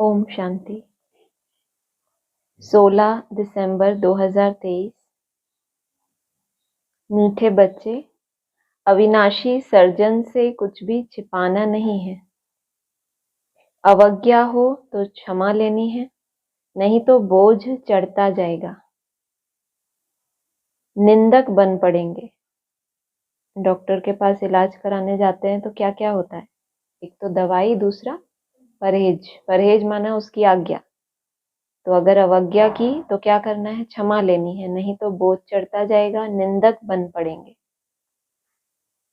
ओम शांति। 16 दिसंबर 2023। मीठे बच्चे, अविनाशी सर्जन से कुछ भी छिपाना नहीं है। अवज्ञा हो तो क्षमा लेनी है, नहीं तो बोझ चढ़ता जाएगा। निंदक बन पड़ेंगे। डॉक्टर के पास इलाज कराने जाते हैं तो क्या क्या होता है? एक तो दवाई, दूसरा परहेज। परहेज माना उसकी आज्ञा। तो अगर अवज्ञा की तो क्या करना है? क्षमा लेनी है, नहीं तो बोझ चढ़ता जाएगा, निंदक बन पड़ेंगे।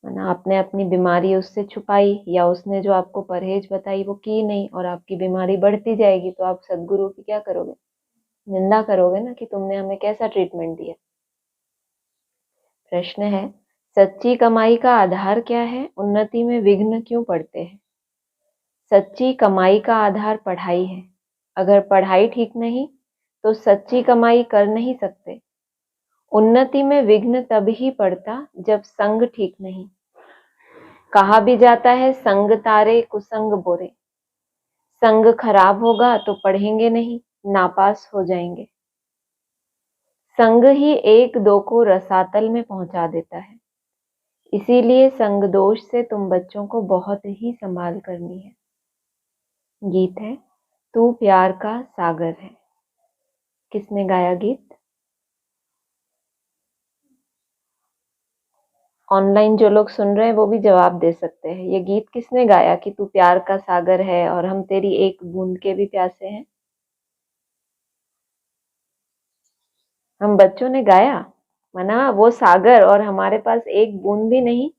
माना आपने अपनी बीमारी उससे छुपाई, या उसने जो आपको परहेज बताई वो की नहीं, और आपकी बीमारी बढ़ती जाएगी, तो आप सदगुरु की क्या करोगे? निंदा करोगे ना, कि तुमने हमें कैसा ट्रीटमेंट दिया। प्रश्न है, सच्ची कमाई का आधार क्या है? उन्नति में विघ्न क्यों पड़ते हैं? सच्ची कमाई का आधार पढ़ाई है। अगर पढ़ाई ठीक नहीं तो सच्ची कमाई कर नहीं सकते। उन्नति में विघ्न तभी पड़ता जब संग ठीक नहीं। कहा भी जाता है, संग तारे कुसंग बोरे। संग खराब होगा तो पढ़ेंगे नहीं, नापास हो जाएंगे। संग ही एक दो को रसातल में पहुंचा देता है। इसीलिए संग दोष से तुम बच्चों को बहुत ही संभाल करनी है। गीत है, तू प्यार का सागर है। किसने गाया गीत? ऑनलाइन जो लोग सुन रहे हैं वो भी जवाब दे सकते हैं। ये गीत किसने गाया कि तू प्यार का सागर है और हम तेरी एक बूंद के भी प्यासे हैं? हम बच्चों ने गाया। माना वो सागर और हमारे पास एक बूंद भी नहीं।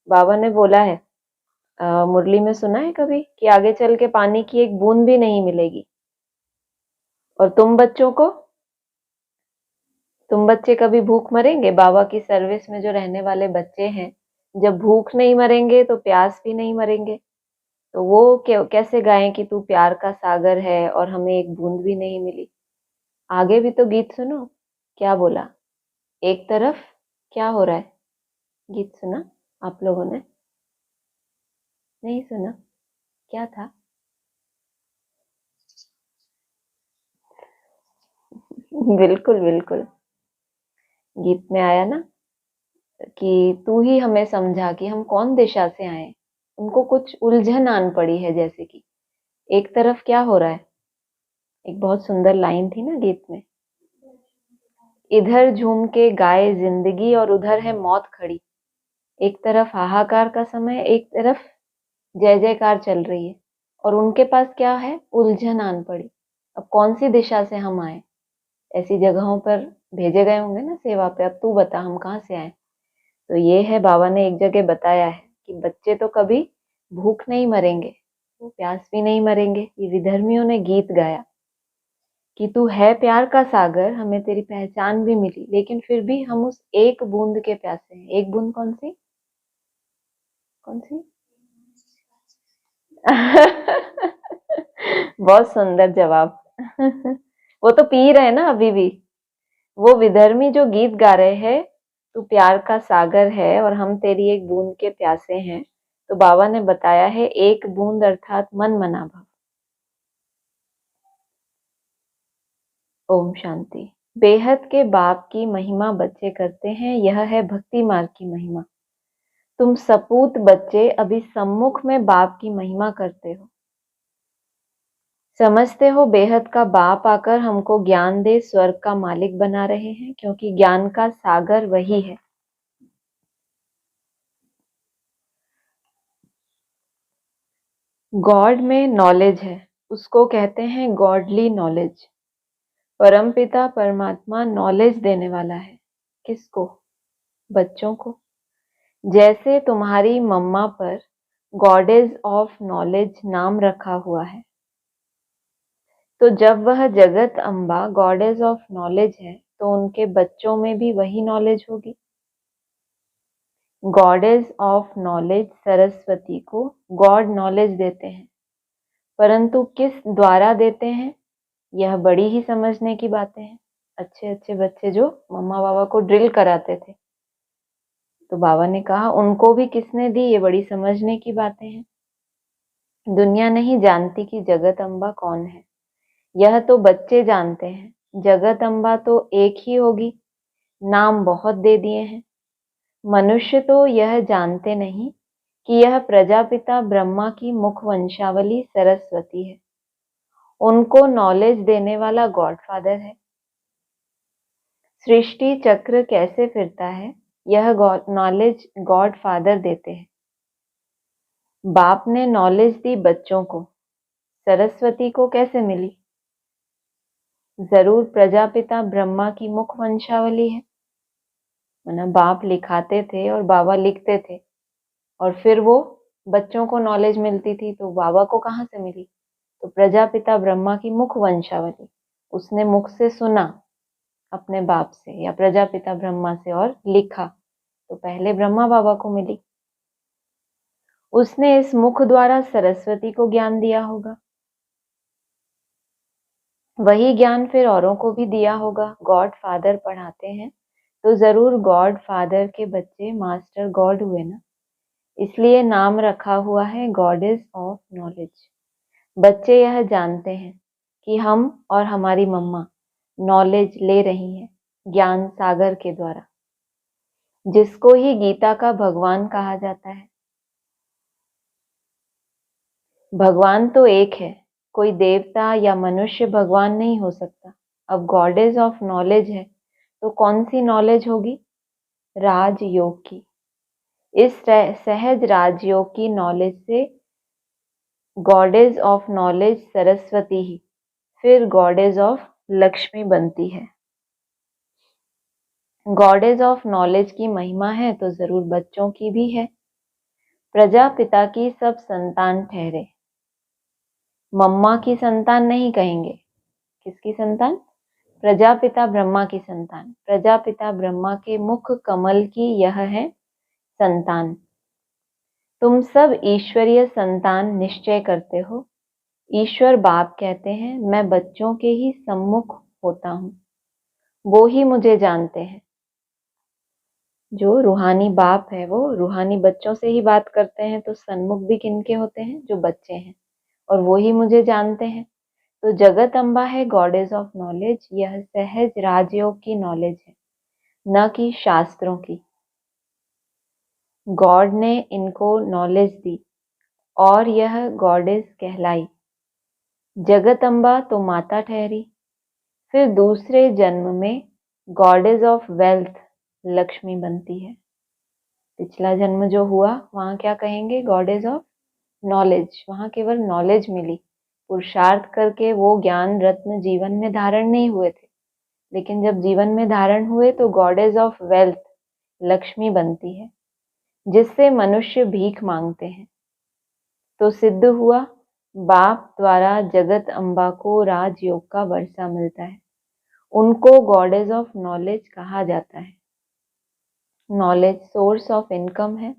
बाबा ने बोला है, मुरली में सुना है कभी कि आगे चल के पानी की एक बूंद भी नहीं मिलेगी। और तुम बच्चे कभी भूख मरेंगे? बाबा की सर्विस में जो रहने वाले बच्चे हैं, जब भूख नहीं मरेंगे तो प्यास भी नहीं मरेंगे। तो वो कैसे गाएं कि तू प्यार का सागर है और हमें एक बूंद भी नहीं मिली? आगे भी तो गीत सुनो, क्या बोला? एक तरफ क्या हो रहा है? गीत सुना आप लोगों ने? नहीं सुना? क्या था? बिल्कुल बिल्कुल, गीत में आया ना कि तू ही हमें समझा कि हम कौन दिशा से आए। उनको कुछ उलझन आन पड़ी है, जैसे कि एक तरफ क्या हो रहा है। एक बहुत सुंदर लाइन थी ना गीत में, इधर झूम के गाए जिंदगी और उधर है मौत खड़ी। एक तरफ हाहाकार का समय, एक तरफ जय जयकार चल रही है, और उनके पास क्या है? उलझन आन पड़ी। अब कौन सी दिशा से हम आए? ऐसी जगहों पर भेजे गए होंगे ना सेवा पे, अब तू बता हम कहाँ से आए। तो ये है, बाबा ने एक जगह बताया है कि बच्चे तो कभी भूख नहीं मरेंगे, वो प्यास भी नहीं मरेंगे। ये विधर्मियों ने गीत गाया कि तू है प्यार का सागर, हमें तेरी पहचान भी मिली, लेकिन फिर भी हम उस एक बूंद के प्यासे हैं। एक बूंद कौन सी? कौन सी? बहुत सुंदर जवाब। वो तो पी रहे हैं ना अभी भी। वो विधर्मी जो गीत गा रहे हैं, तू प्यार का सागर है और हम तेरी एक बूंद के प्यासे हैं, तो बाबा ने बताया है एक बूंद अर्थात मन मना भव। ओम शांति। बेहद के बाप की महिमा बच्चे करते हैं, यह है भक्ति मार्ग की महिमा। तुम सपूत बच्चे अभी सम्मुख में बाप की महिमा करते हो। समझते हो बेहद का बाप आकर हमको ज्ञान दे स्वर्ग का मालिक बना रहे हैं, क्योंकि ज्ञान का सागर वही है। गॉड में नॉलेज है, उसको कहते हैं गॉडली नॉलेज। परमपिता परमात्मा नॉलेज देने वाला है। किसको? बच्चों को। जैसे तुम्हारी मम्मा पर गॉडेज ऑफ नॉलेज नाम रखा हुआ है, तो जब वह जगत अम्बा गॉडेज ऑफ नॉलेज है, तो उनके बच्चों में भी वही नॉलेज होगी। गॉडेज ऑफ नॉलेज सरस्वती को गॉड नॉलेज देते हैं, परंतु किस द्वारा देते हैं, यह बड़ी ही समझने की बातें हैं। अच्छे अच्छे बच्चे जो मम्मा बाबा को ड्रिल कराते थे, तो बाबा ने कहा उनको भी किसने दी, ये बड़ी समझने की बातें हैं। दुनिया नहीं जानती कि जगत अम्बा कौन है। यह तो बच्चे जानते हैं। जगत अम्बा तो एक ही होगी, नाम बहुत दे दिए हैं। मनुष्य तो यह जानते नहीं कि यह प्रजापिता ब्रह्मा की मुख वंशावली सरस्वती है। उनको नॉलेज देने वाला गॉडफादर है। सृष्टि चक्र कैसे फिरता है, यह नॉलेज गॉडफादर देते हैं। बाप ने नॉलेज दी बच्चों को, सरस्वती को कैसे मिली? जरूर प्रजापिता ब्रह्मा की मुख वंशावली है। मतलब बाप लिखाते थे और बाबा लिखते थे, और फिर वो बच्चों को नॉलेज मिलती थी, तो बाबा को कहाँ से मिली? तो प्रजापिता ब्रह्मा की मुख वंशावली, उसने मुख से सुना अपने बाप से या प्रजापिता ब्रह्मा से और लिखा, तो पहले ब्रह्मा बाबा को मिली। उसने इस मुख द्वारा सरस्वती को ज्ञान दिया होगा। वही ज्ञान फिर औरों को भी दिया होगा। गॉड फादर पढ़ाते हैं तो जरूर गॉड फादर के बच्चे मास्टर गॉड हुए ना, इसलिए नाम रखा हुआ है गॉडेस ऑफ नॉलेज। बच्चे यह जानते हैं कि हम और हमारी मम्मा नॉलेज ले रही हैं ज्ञान सागर के द्वारा, जिसको ही गीता का भगवान कहा जाता है। भगवान तो एक है, कोई देवता या मनुष्य भगवान नहीं हो सकता। अब गॉडेस ऑफ नॉलेज है तो कौन सी नॉलेज होगी? राजयोग की। इस सहज राजयोग की नॉलेज से गॉडेस ऑफ नॉलेज सरस्वती ही फिर गॉडेस ऑफ लक्ष्मी बनती है। गॉडेस ऑफ नॉलेज की महिमा है तो जरूर बच्चों की भी है। प्रजापिता की सब संतान ठहरे। मम्मा की संतान नहीं कहेंगे। किसकी संतान? प्रजापिता ब्रह्मा की संतान। प्रजापिता ब्रह्मा के मुख कमल की यह है संतान। तुम सब ईश्वरीय संतान निश्चय करते हो। ईश्वर बाप कहते हैं मैं बच्चों के ही सम्मुख होता हूँ, वो ही मुझे जानते हैं। जो रूहानी बाप है वो रूहानी बच्चों से ही बात करते हैं, तो सन्मुख भी किनके होते हैं? जो बच्चे हैं, और वो ही मुझे जानते हैं। तो जगत अम्बा है गॉडेस ऑफ नॉलेज। यह सहज राजयोग की नॉलेज है, न कि शास्त्रों की। गॉड ने इनको नॉलेज दी और यह गॉडेस कहलाई। जगत अम्बा तो माता ठहरी। फिर दूसरे जन्म में गॉडेस ऑफ वेल्थ लक्ष्मी बनती है। पिछला जन्म जो हुआ वहां क्या कहेंगे? Goddess of knowledge. वहां केवल नॉलेज मिली, पुरुषार्थ करके वो ज्ञान रत्न जीवन में धारण नहीं हुए थे, लेकिन जब जीवन में धारण हुए तो गॉडेस ऑफ वेल्थ लक्ष्मी बनती है, जिससे मनुष्य भीख मांगते हैं। तो सिद्ध हुआ बाप द्वारा जगत अम्बा को राजयोग का वर्षा मिलता है। उनको गॉडेस ऑफ नॉलेज कहा जाता है। नॉलेज सोर्स ऑफ इनकम है।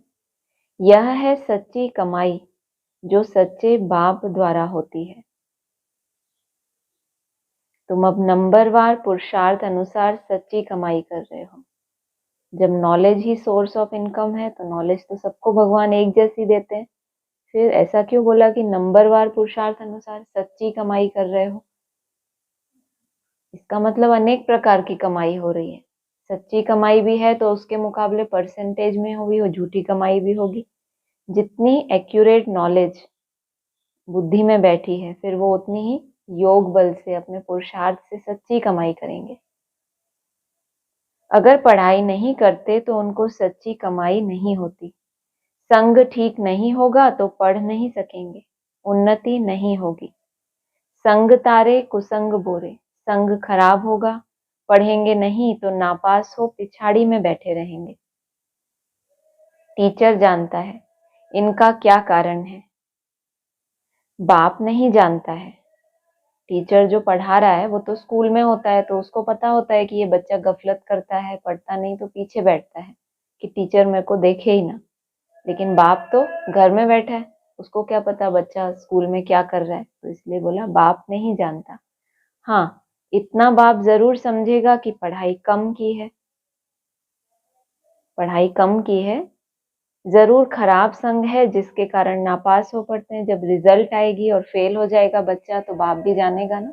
यह है सच्ची कमाई जो सच्चे बाप द्वारा होती है। तुम अब नंबरवार पुरुषार्थ अनुसार सच्ची कमाई कर रहे हो। जब knowledge he source of income है तो नॉलेज तो सबको भगवान एक जैसी देते हैं, फिर ऐसा क्यों बोला कि नंबरवार पुरुषार्थ अनुसार सच्ची कमाई कर रहे हो? इसका मतलब अनेक प्रकार की कमाई हो रही है। सच्ची कमाई भी है तो उसके मुकाबले परसेंटेज में होगी, वो झूठी कमाई भी होगी। जितनी एक्यूरेट नॉलेज बुद्धि में बैठी है, फिर वो उतनी ही योग बल से अपने पुरुषार्थ से सच्ची कमाई करेंगे। अगर पढ़ाई नहीं करते तो उनको सच्ची कमाई नहीं होती। संग ठीक नहीं होगा तो पढ़ नहीं सकेंगे, उन्नति नहीं होगी। संग तारे कुसंग बोरे। संग खराब होगा, पढ़ेंगे नहीं तो नापास हो पिछाड़ी में बैठे रहेंगे। टीचर जानता है इनका क्या कारण है, बाप नहीं जानता है। टीचर जो पढ़ा रहा है वो तो स्कूल में होता है, तो उसको पता होता है कि ये बच्चा गफलत करता है, पढ़ता नहीं, तो पीछे बैठता है कि टीचर मेरे को देखे ही ना। लेकिन बाप तो घर में बैठा है, उसको क्या पता बच्चा स्कूल में क्या कर रहा है, तो इसलिए बोला बाप नहीं जानता। हाँ, इतना बाप जरूर समझेगा कि पढ़ाई कम की है, पढ़ाई कम की है जरूर खराब संग है जिसके कारण नापास हो पड़ते हैं। जब रिजल्ट आएगी और फेल हो जाएगा बच्चा तो बाप भी जानेगा ना।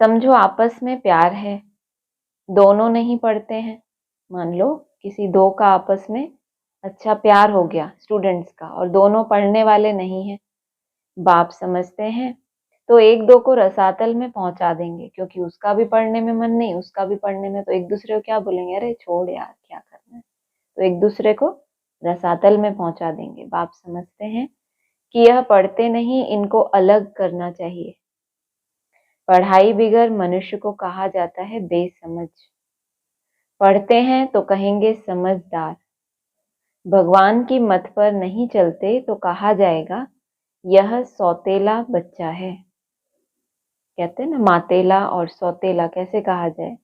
समझो आपस में प्यार है, दोनों नहीं पढ़ते हैं। मान लो किसी दो का आपस में अच्छा प्यार हो गया स्टूडेंट्स का, और दोनों पढ़ने वाले नहीं हैं। बाप समझते हैं तो एक दो को रसातल में पहुंचा देंगे, क्योंकि उसका भी पढ़ने में मन नहीं, उसका भी पढ़ने में, तो एक दूसरे को क्या बोलेंगे, अरे छोड़ यार क्या करना है, तो एक दूसरे को रसातल में पहुंचा देंगे। बाप समझते हैं कि यह पढ़ते नहीं, इनको अलग करना चाहिए। पढ़ाई बिगर मनुष्य को कहा जाता है बेसमझ, पढ़ते हैं तो कहेंगे समझदार। भगवान की मत पर नहीं चलते तो कहा जाएगा यह सौतेला बच्चा है। कहते हैं ना मातेला और सौतेला, कैसे कहा जाए?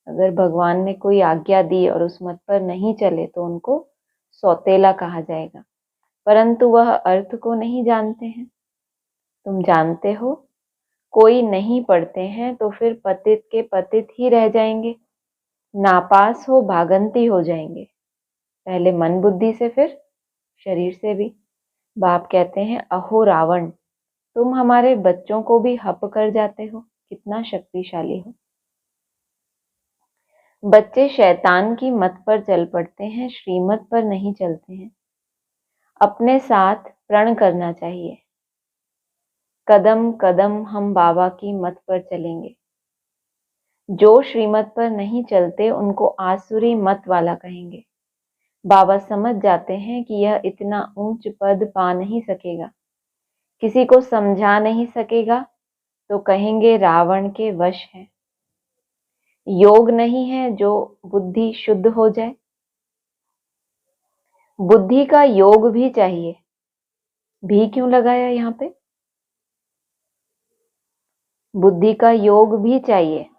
अगर भगवान ने कोई आज्ञा दी और उस मत पर नहीं चले तो उनको सौतेला कहा जाएगा, परंतु वह अर्थ को नहीं जानते हैं। तुम जानते हो कोई नहीं पढ़ते हैं तो फिर पतित के पतित ही रह जाएंगे, नापास हो भागंती हो जाएंगे, पहले मन बुद्धि से फिर शरीर से भी। बाप कहते हैं अहो रावण, तुम हमारे बच्चों को भी हप कर जाते हो, कितना शक्तिशाली हो। बच्चे शैतान की मत पर चल पड़ते हैं, श्रीमत पर नहीं चलते हैं। अपने साथ प्रण करना चाहिए, कदम कदम हम बाबा की मत पर चलेंगे। जो श्रीमत पर नहीं चलते उनको आसुरी मत वाला कहेंगे। बाबा समझ जाते हैं कि यह इतना ऊंच पद पा नहीं सकेगा, किसी को समझा नहीं सकेगा, तो कहेंगे रावण के वश है। योग नहीं है जो बुद्धि शुद्ध हो जाए, बुद्धि का योग भी चाहिए। भी क्यों लगाया यहाँ पे? बुद्धि का योग भी चाहिए।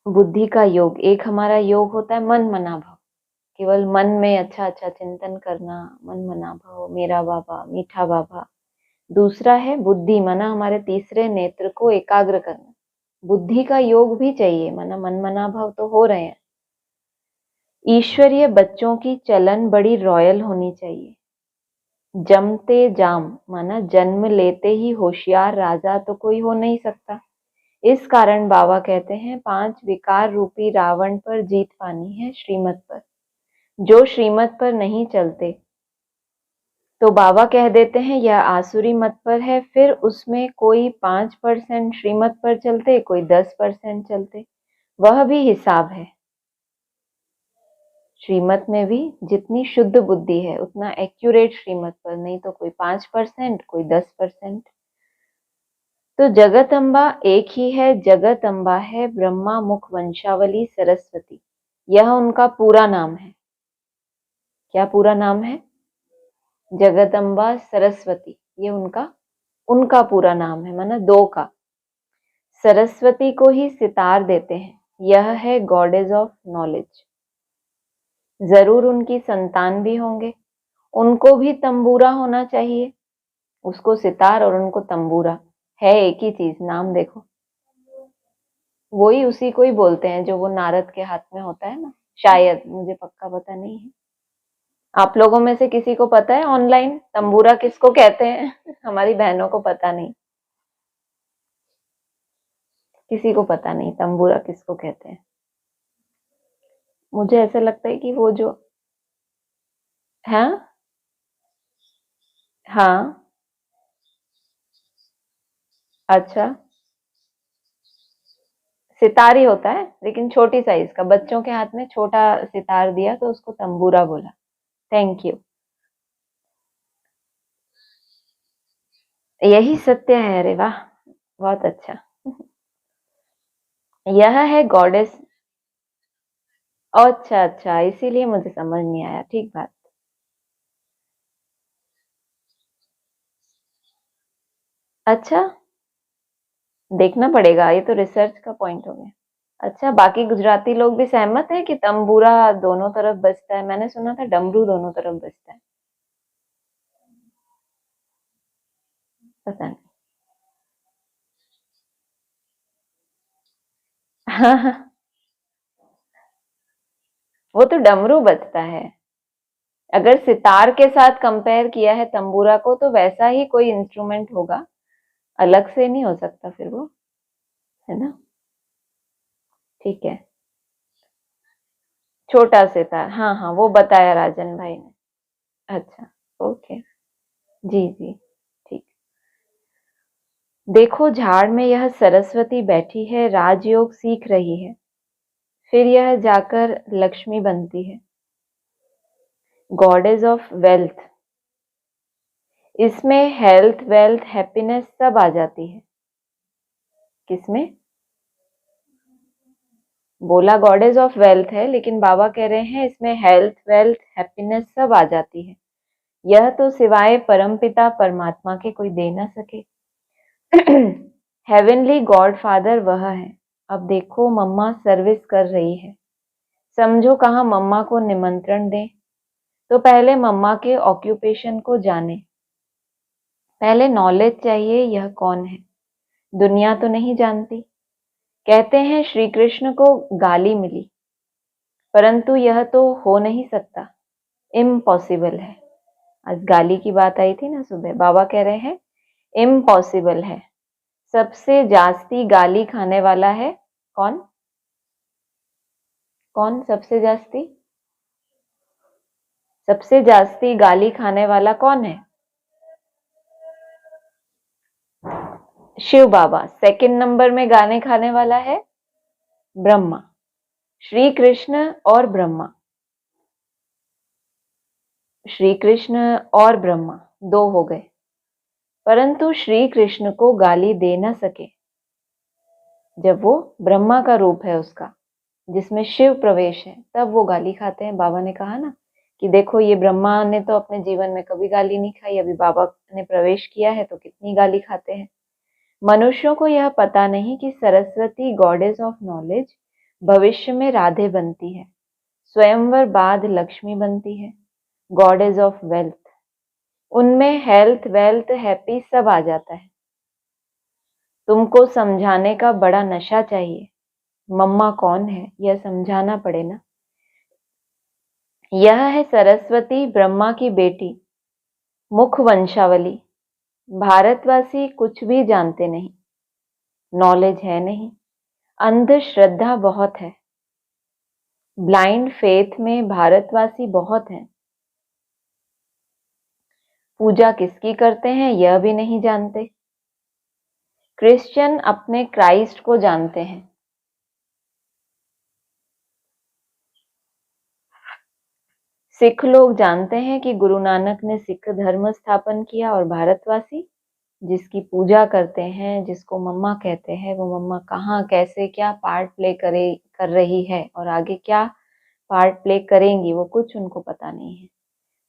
बुद्धि का योग, एक हमारा योग होता है मन मना भाव, केवल मन में अच्छा अच्छा चिंतन करना, मन मना भाव, मेरा बाबा, मीठा बाबा। दूसरा है बुद्धि, माना हमारे तीसरे नेत्र को एकाग्र करना। बुद्धि का योग भी चाहिए, माना मन मना भाव तो हो रहे हैं। ईश्वरीय बच्चों की चलन बड़ी रॉयल होनी चाहिए। जमते जाम, माना जन्म लेते ही होशियार राजा तो कोई हो नहीं सकता। इस कारण बाबा कहते हैं 5 विकार रूपी रावण पर जीत पानी है श्रीमत पर। जो श्रीमत पर नहीं चलते तो बाबा कह देते हैं यह आसुरी मत पर है, फिर उसमें कोई 5% श्रीमत पर चलते, कोई 10% चलते, वह भी हिसाब है। श्रीमत में भी जितनी शुद्ध बुद्धि है उतना एक्यूरेट श्रीमत पर नहीं, तो कोई 5%, कोई 10%। तो जगत अम्बा एक ही है, जगत अम्बा है ब्रह्मा मुख वंशावली सरस्वती, यह उनका पूरा नाम है। क्या पूरा नाम है? जगदम्बा सरस्वती, ये उनका पूरा नाम है, माना दो का। सरस्वती को ही सितार देते हैं, यह है गॉडेज ऑफ नॉलेज। जरूर उनकी संतान भी होंगे, उनको भी तंबूरा होना चाहिए। उसको सितार और उनको तंबूरा, है एक ही चीज, नाम देखो। वही उसी को ही बोलते हैं जो वो नारद के हाथ में होता है ना, शायद, मुझे पक्का पता नहीं है। आप लोगों में से किसी को पता है ऑनलाइन तंबूरा किसको कहते हैं? हमारी बहनों को पता नहीं, किसी को पता नहीं तंबूरा किसको कहते हैं। मुझे ऐसा लगता है कि वो जो, हाँ हाँ, अच्छा, सितार ही होता है लेकिन छोटी साइज का, बच्चों के हाथ में छोटा सितार दिया तो उसको तंबूरा बोला। थैंक यू, यही सत्य है। अरे वाह, बहुत अच्छा। यह है गॉडेस। अच्छा अच्छा, इसीलिए मुझे समझ नहीं आया, ठीक बात। अच्छा, देखना पड़ेगा, ये तो रिसर्च का पॉइंट हो गया। अच्छा, बाकी गुजराती लोग भी सहमत है कि तंबूरा दोनों तरफ बजता है? मैंने सुना था डमरू दोनों तरफ बजता है, पता नहीं। वो तो डमरू बजता है। अगर सितार के साथ कंपेयर किया है तंबूरा को तो वैसा ही कोई इंस्ट्रूमेंट होगा, अलग से नहीं हो सकता फिर वो, है ना। ठीक है, छोटा सितार, हाँ हाँ वो बताया राजन भाई ने। अच्छा, ओके, जी जी, ठीक। देखो झाड़ में यह सरस्वती बैठी है, राजयोग सीख रही है, फिर यह जाकर लक्ष्मी बनती है, गॉडेस ऑफ वेल्थ। इसमें हेल्थ, वेल्थ, हैप्पीनेस सब आ जाती है। किसमें? बोला गॉडेस ऑफ वेल्थ है, लेकिन बाबा कह रहे हैं इसमें हेल्थ, वेल्थ, हैप्पीनेस सब आ जाती है। यह तो सिवाय परमपिता परमात्मा के कोई दे ना सके। हेवनली गॉड फादर वह है। अब देखो मम्मा सर्विस कर रही है, समझो कहाँ मम्मा को निमंत्रण दें। तो पहले मम्मा के ऑक्यूपेशन को जाने, पहले नॉलेज चाहिए यह कौन है, दुनिया तो नहीं जानती। कहते हैं श्री कृष्ण को गाली मिली, परंतु यह तो हो नहीं सकता, इम्पॉसिबल है। आज गाली की बात आई थी ना सुबह, बाबा कह रहे हैं इम्पॉसिबल है। सबसे जास्ती गाली खाने वाला है कौन? कौन सबसे जास्ती? सबसे जास्ती गाली खाने वाला कौन है? शिव बाबा। सेकंड नंबर में गाने खाने वाला है ब्रह्मा। श्री कृष्ण और ब्रह्मा, श्री कृष्ण और ब्रह्मा दो हो गए, परंतु श्री कृष्ण को गाली दे न सके जब वो ब्रह्मा का रूप है उसका, जिसमें शिव प्रवेश है, तब वो गाली खाते हैं। बाबा ने कहा ना कि देखो ये ब्रह्मा ने तो अपने जीवन में कभी गाली नहीं खाई, अभी बाबा ने प्रवेश किया है तो कितनी गाली खाते हैं। मनुष्यों को यह पता नहीं कि सरस्वती गॉडेस ऑफ नॉलेज भविष्य में राधे बनती है, स्वयंवर बाद लक्ष्मी बनती है, गॉडेस ऑफ वेल्थ। उनमें हेल्थ, वेल्थ, हैप्पी सब आ जाता है। तुमको समझाने का बड़ा नशा चाहिए, मम्मा कौन है यह समझाना पड़े ना। यह है सरस्वती, ब्रह्मा की बेटी, मुख वंशावली। भारतवासी कुछ भी जानते नहीं, नॉलेज है नहीं, अंधश्रद्धा बहुत है। ब्लाइंड फेथ में भारतवासी बहुत हैं। पूजा किसकी करते हैं यह भी नहीं जानते। क्रिश्चियन अपने क्राइस्ट को जानते हैं। सिख लोग जानते हैं कि गुरु नानक ने सिख धर्म स्थापन किया, और भारतवासी जिसकी पूजा करते हैं, जिसको मम्मा कहते हैं, वो मम्मा कहाँ, कैसे, क्या पार्ट प्ले कर रही है और आगे क्या पार्ट प्ले करेंगी, वो कुछ उनको पता नहीं है।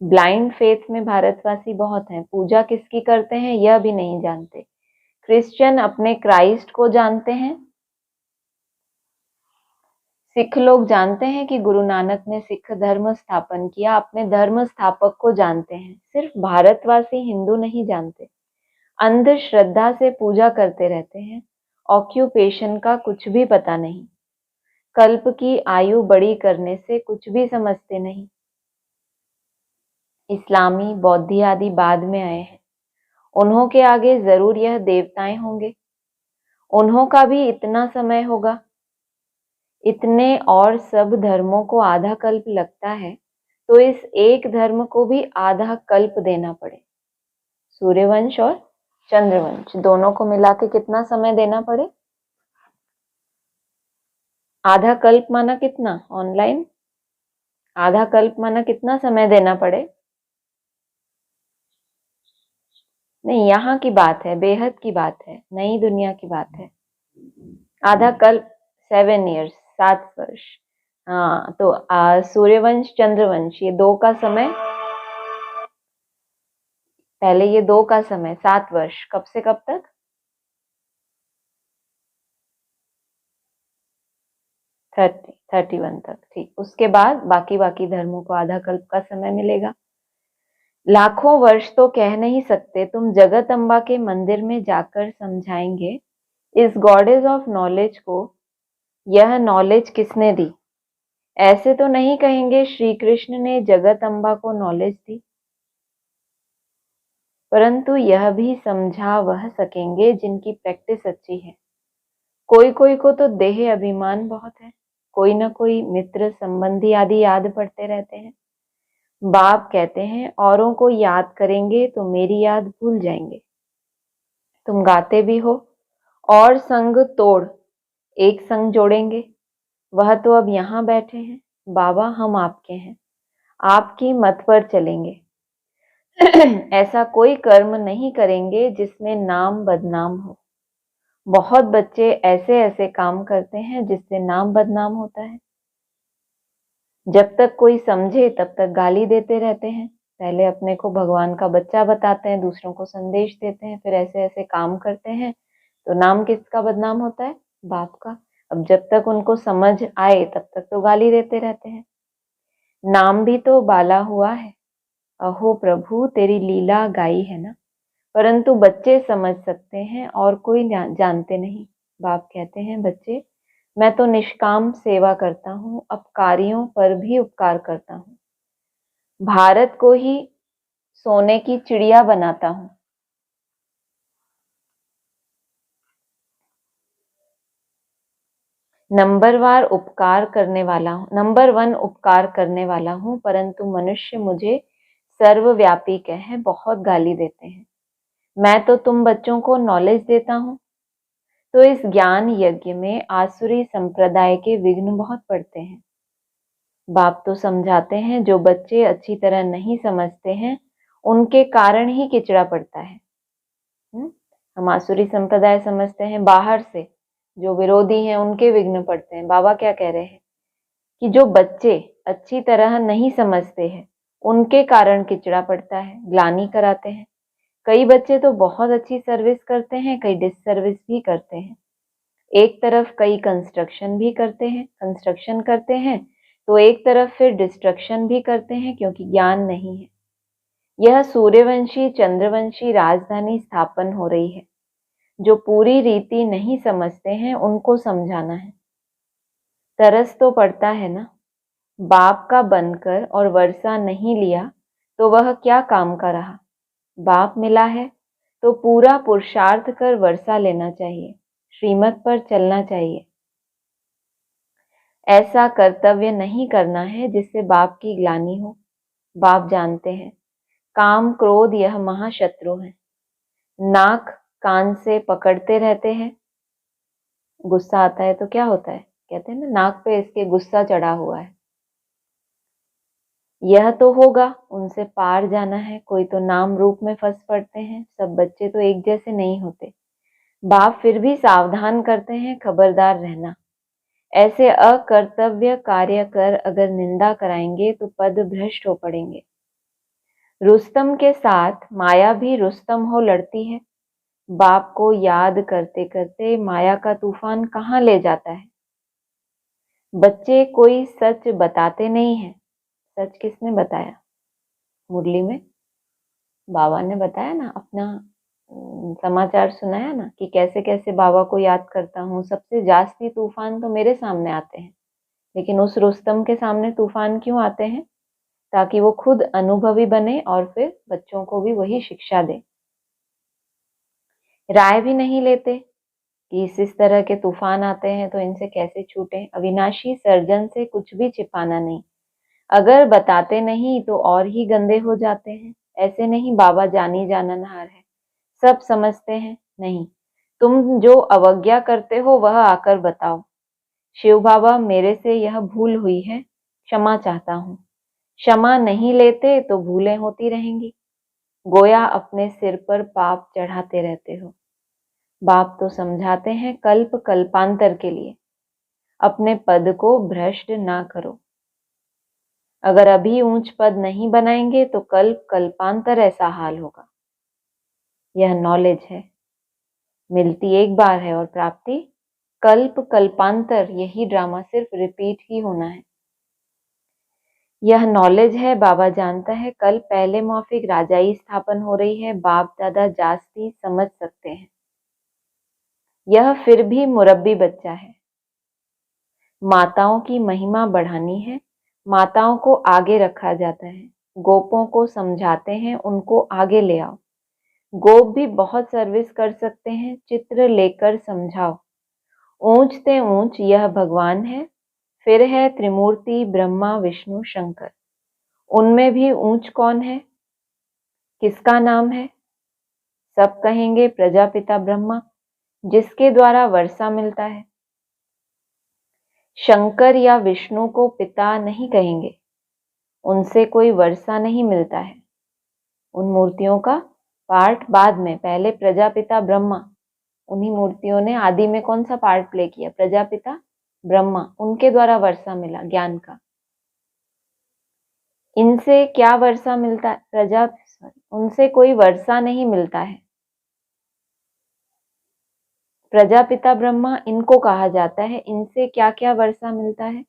ब्लाइंड फेथ में भारतवासी बहुत हैं। पूजा किसकी करते हैं यह भी नहीं जानते। क्रिश्चियन अपने क्राइस्ट को जानते हैं। सिख लोग जानते हैं कि गुरु नानक ने सिख धर्म स्थापन किया, अपने धर्म स्थापक को जानते हैं। सिर्फ भारतवासी हिंदू नहीं जानते। अंधश्रद्धा से पूजा करते रहते हैं, ऑक्यूपेशन का कुछ भी पता नहीं, कल्प की आयु बड़ी करने से कुछ भी समझते नहीं। इस्लामी, बौद्धी आदि बाद में आए हैं, उन्हों के आगे जरूर यह देवताएं होंगे, उन्हों का भी इतना समय होगा। इतने और सब धर्मों को आधा कल्प लगता है, तो इस एक धर्म को भी आधा कल्प देना पड़े। सूर्यवंश और चंद्रवंश दोनों को मिला के कितना समय देना पड़े? आधा कल्प माना कितना? ऑनलाइन आधा कल्प माना कितना समय देना पड़े? नहीं, यहाँ की बात है, बेहद की बात है, नई दुनिया की बात है। आधा कल्प 7 ईयर्स, 7 वर्ष। हाँ, तो सूर्यवंश, चंद्रवंश, ये दो का समय, पहले ये दो का समय 7 वर्ष, कब से कब तक? 31 तक, ठीक। उसके बाद बाकी धर्मों को आधा कल्प का समय मिलेगा। लाखों वर्ष तो कह नहीं सकते, तुम जगत अम्बा के मंदिर में जाकर समझाएंगे इस गॉडेस ऑफ नॉलेज को यह नॉलेज किसने दी? ऐसे तो नहीं कहेंगे श्री कृष्ण ने जगत अम्बा को नॉलेज दी, परंतु यह भी समझा वह सकेंगे जिनकी प्रैक्टिस अच्छी है। कोई कोई को तो देह अभिमान बहुत है, कोई न कोई मित्र संबंधी आदि याद पड़ते रहते हैं। बाप कहते हैं औरों को याद करेंगे तो मेरी याद भूल जाएंगे। तुम गाते भी हो और संग तोड़ एक संग जोड़ेंगे। वह तो अब यहाँ बैठे हैं, बाबा हम आपके हैं, आपकी मत पर चलेंगे। ऐसा कोई कर्म नहीं करेंगे जिसमें नाम बदनाम हो। बहुत बच्चे ऐसे ऐसे काम करते हैं जिससे नाम बदनाम होता है। जब तक कोई समझे तब तक गाली देते रहते हैं। पहले अपने को भगवान का बच्चा बताते हैं, दूसरों को संदेश देते हैं, फिर ऐसे ऐसे काम करते हैं तो नाम किसका बदनाम होता है? बाप का। अब जब तक उनको समझ आए तब तक तो गाली देते रहते हैं। नाम भी तो बाला हुआ है, अहो प्रभु तेरी लीला गाई है ना। परंतु बच्चे समझ सकते हैं और कोई जानते नहीं। बाप कहते हैं बच्चे मैं तो निष्काम सेवा करता हूँ, अपकारियों पर भी उपकार करता हूँ, भारत को ही सोने की चिड़िया बनाता हूँ। नंबर वन उपकार करने वाला हूँ, परंतु मनुष्य मुझे सर्वव्यापी कह बहुत गाली देते हैं। मैं तो तुम बच्चों को नॉलेज देता हूँ। तो इस ज्ञान यज्ञ में आसुरी संप्रदाय के विघ्न बहुत पड़ते हैं। बाप तो समझाते हैं जो बच्चे अच्छी तरह नहीं समझते हैं उनके कारण ही किचड़ा पड़ता है। हम आसुरी संप्रदाय समझते हैं, बाहर से जो विरोधी हैं उनके विघ्न पड़ते हैं। बाबा क्या कह रहे हैं कि जो बच्चे अच्छी तरह नहीं समझते हैं उनके कारण किचड़ा पड़ता है, ग्लानि कराते हैं। कई बच्चे तो बहुत अच्छी सर्विस करते हैं, कई डिससर्विस भी करते हैं। एक तरफ कई कंस्ट्रक्शन करते हैं तो एक तरफ फिर डिस्ट्रक्शन भी करते हैं, क्योंकि ज्ञान नहीं है। यह सूर्यवंशी चंद्रवंशी राजधानी स्थापन हो रही है। जो पूरी रीति नहीं समझते हैं उनको समझाना है। तरस तो पड़ता है ना, बाप का बनकर और वर्षा नहीं लिया तो वह क्या काम का रहा। बाप मिला है तो पूरा पुरुषार्थ कर वर्षा लेना चाहिए, श्रीमत पर चलना चाहिए। ऐसा कर्तव्य नहीं करना है जिससे बाप की ग्लानि हो। बाप जानते हैं काम क्रोध यह महाशत्रु है। नाक कान से पकड़ते रहते हैं, गुस्सा आता है तो क्या होता है, कहते हैं ना नाक पे इसके गुस्सा चढ़ा हुआ है। यह तो होगा, उनसे पार जाना है। कोई तो नाम रूप में फंस पड़ते हैं, सब बच्चे तो एक जैसे नहीं होते। बाप फिर भी सावधान करते हैं, खबरदार रहना। ऐसे अकर्तव्य कार्य कर अगर निंदा कराएंगे तो पद भ्रष्ट हो पड़ेंगे। रुस्तम के साथ माया भी रुस्तम हो लड़ती है। बाप को याद करते करते माया का तूफान कहाँ ले जाता है। बच्चे कोई सच बताते नहीं हैं। सच किसने बताया? मुरली में बाबा ने बताया ना, अपना समाचार सुनाया ना कि कैसे कैसे बाबा को याद करता हूँ। सबसे जास्ती तूफान तो मेरे सामने आते हैं, लेकिन उस रुस्तम के सामने तूफान क्यों आते हैं? ताकि वो खुद अनुभवी बने और फिर बच्चों को भी वही शिक्षा दे। राय भी नहीं लेते कि इस तरह के तूफान आते हैं तो इनसे कैसे छूटे। अविनाशी सर्जन से कुछ भी छिपाना नहीं, अगर बताते नहीं तो और ही गंदे हो जाते हैं। ऐसे नहीं बाबा जानी जाननहार है, सब समझते हैं। नहीं, तुम जो अवज्ञा करते हो वह आकर बताओ। शिव बाबा मेरे से यह भूल हुई है, क्षमा चाहता हूँ। क्षमा नहीं लेते तो भूलें होती रहेंगी, गोया अपने सिर पर पाप चढ़ाते रहते हो। बाप तो समझाते हैं कल्प कल्पांतर के लिए अपने पद को भ्रष्ट ना करो। अगर अभी ऊंच पद नहीं बनाएंगे तो कल्प कल्पांतर ऐसा हाल होगा। यह नॉलेज है, मिलती एक बार है और प्राप्ति कल्प कल्पांतर। यही ड्रामा सिर्फ रिपीट ही होना है। यह नॉलेज है, बाबा जानता है कल पहले मौफिक राजाई स्थापन हो रही है। बाप दादा जास्ती समझ सकते हैं। यह फिर भी मुरब्बी बच्चा है। माताओं की महिमा बढ़ानी है, माताओं को आगे रखा जाता है। गोपों को समझाते हैं, उनको आगे ले आओ। गोप भी बहुत सर्विस कर सकते हैं, चित्र लेकर समझाओ। ऊंच ते ऊंच यह भगवान है, फिर है त्रिमूर्ति ब्रह्मा विष्णु शंकर। उनमें भी ऊंच कौन है, किसका नाम है? सब कहेंगे प्रजापिता ब्रह्मा, जिसके द्वारा वर्षा मिलता है। शंकर या विष्णु को पिता नहीं कहेंगे, उनसे कोई वर्षा नहीं मिलता है। उन मूर्तियों का पार्ट बाद में, पहले प्रजापिता ब्रह्मा, उन्हीं मूर्तियों ने आदि में कौन सा पार्ट प्ले किया? प्रजापिता ब्रह्मा, उनके द्वारा वर्षा मिला ज्ञान का। इनसे क्या वर्षा मिलता है? उनसे कोई वर्षा नहीं मिलता है। प्रजापिता ब्रह्मा इनको कहा जाता है। इनसे क्या क्या वर्षा मिलता है?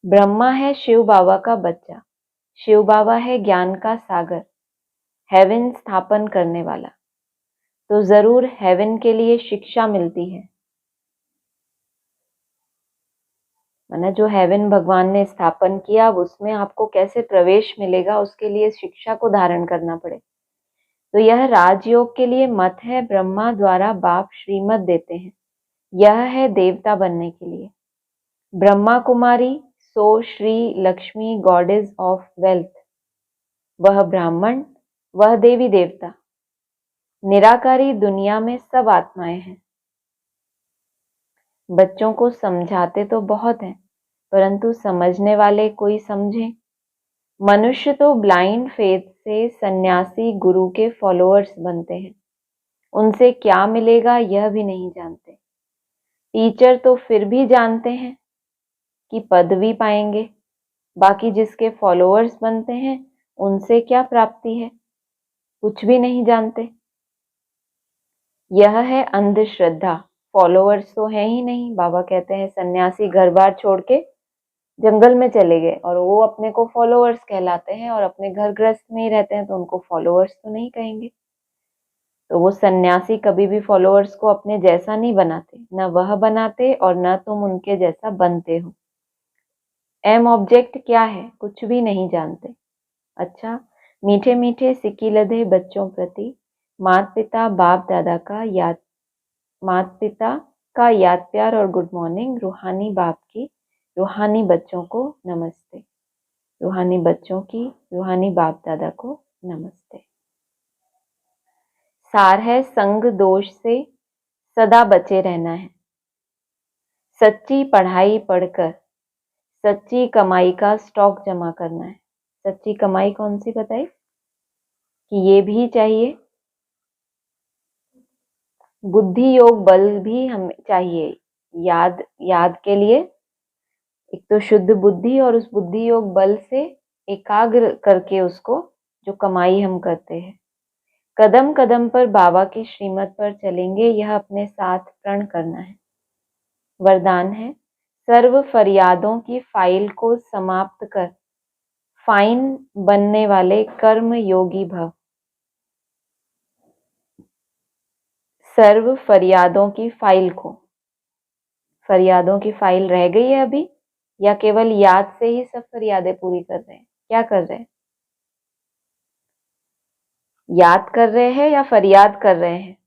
ब्रह्मा है शिव बाबा का बच्चा, शिव बाबा है ज्ञान का सागर, हेवन स्थापन करने वाला, तो जरूर हेवन के लिए शिक्षा मिलती है। माना जो हेवन भगवान ने स्थापन किया, अब उसमें आपको कैसे प्रवेश मिलेगा, उसके लिए शिक्षा को धारण करना पड़े। तो यह राजयोग के लिए मत है, ब्रह्मा द्वारा बाप श्रीमत देते हैं। यह है देवता बनने के लिए। Brahma Kumari so Shri Lakshmi goddess of wealth, वह ब्राह्मण, वह देवी देवता। निराकारी दुनिया में सब आत्माएं हैं। बच्चों को समझाते तो बहुत हैं, परंतु समझने वाले कोई समझे। मनुष्य तो ब्लाइंड फेथ से सन्यासी गुरु के फॉलोअर्स बनते हैं, उनसे क्या मिलेगा यह भी नहीं जानते। टीचर तो फिर भी जानते हैं कि पदवी पाएंगे, बाकी जिसके फॉलोअर्स बनते हैं उनसे क्या प्राप्ति है, कुछ भी नहीं जानते। यह है अंधश्रद्धा। फॉलोअर्स तो है ही नहीं। बाबा कहते हैं सन्यासी घर बार छोड़ के जंगल में चले गए और वो अपने को फॉलोअर्स कहलाते हैं, और अपने घर गृहस्थ में ही रहते हैं तो उनको फॉलोअर्स तो नहीं कहेंगे। तो वो सन्यासी कभी भी फॉलोअर्स को अपने जैसा नहीं बनाते, न वह बनाते और न तुम उनके जैसा बनते हो। एम ऑब्जेक्ट क्या है, कुछ भी नहीं जानते। अच्छा, मीठे मीठे सिक्की लदे बच्चों प्रति माता पिता बाप दादा का याद, माता पिता का याद प्यार और गुड मॉर्निंग। रूहानी बाप की रूहानी बच्चों को नमस्ते। रूहानी बच्चों की रूहानी बाप दादा को नमस्ते। सार है संग दोष से सदा बचे रहना है। सच्ची पढ़ाई पढ़कर सच्ची कमाई का स्टॉक जमा करना है। सच्ची कमाई कौन सी बताई? कि ये भी चाहिए, बुद्धि योग बल भी हमें चाहिए। याद के लिए एक तो शुद्ध बुद्धि, और उस बुद्धि योग बल से एकाग्र करके उसको जो कमाई हम करते हैं। कदम कदम पर बाबा की श्रीमत पर चलेंगे, यह अपने साथ प्रण करना है। वरदान है सर्व फरियादों की फाइल को समाप्त कर फाइन बनने वाले कर्म योगी भव। सर्व फरियादों की फाइल को, फरियादों की फाइल रह गई है अभी, या केवल याद से ही सब फरियादें पूरी कर रहे हैं? क्या कर रहे हैं? याद कर रहे हैं या फरियाद कर रहे हैं?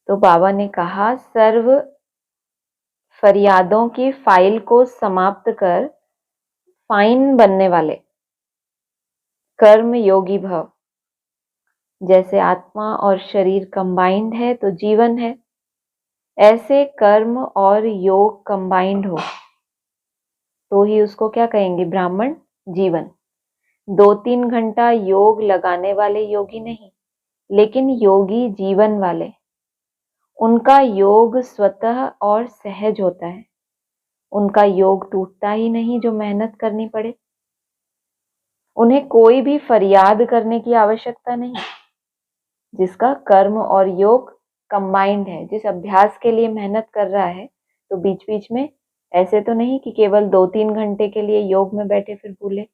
तो बाबा ने कहा सर्व फरियादों की फाइल को समाप्त कर फाइन बनने वाले कर्म योगी भव। जैसे आत्मा और शरीर कंबाइंड है तो जीवन है, ऐसे कर्म और योग कंबाइंड हो तो ही उसको क्या कहेंगे? ब्राह्मण जीवन। 2-3 घंटा योग लगाने वाले योगी नहीं, लेकिन योगी जीवन वाले, उनका योग स्वतः और सहज होता है। उनका योग टूटता ही नहीं जो मेहनत करनी पड़े। उन्हें कोई भी फरियाद करने की आवश्यकता नहीं। जिसका कर्म और योग कंबाइंड है, जिस अभ्यास के लिए मेहनत कर रहा है, तो बीच बीच में ऐसे तो नहीं कि केवल 2-3 घंटे के लिए योग में बैठे फिर भूले।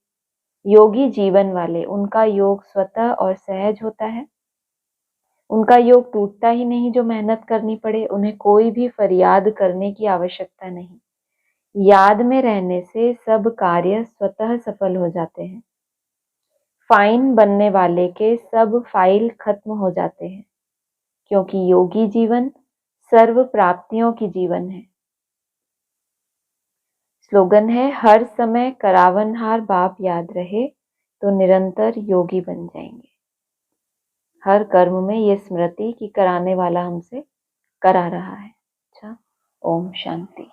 योगी जीवन वाले, उनका योग स्वतः और सहज होता है। उनका योग टूटता ही नहीं जो मेहनत करनी पड़े। उन्हें कोई भी फरियाद करने की आवश्यकता नहीं। याद में रहने से सब कार्य स्वतः सफल हो जाते हैं। फाइन बनने वाले के सब फाइल खत्म हो जाते हैं, क्योंकि योगी जीवन सर्व प्राप्तियों की जीवन है। स्लोगन है, हर समय करावनहार बाप याद रहे तो निरंतर योगी बन जाएंगे। हर कर्म में ये स्मृति की कराने वाला हमसे करा रहा है। अच्छा, ओम शांति।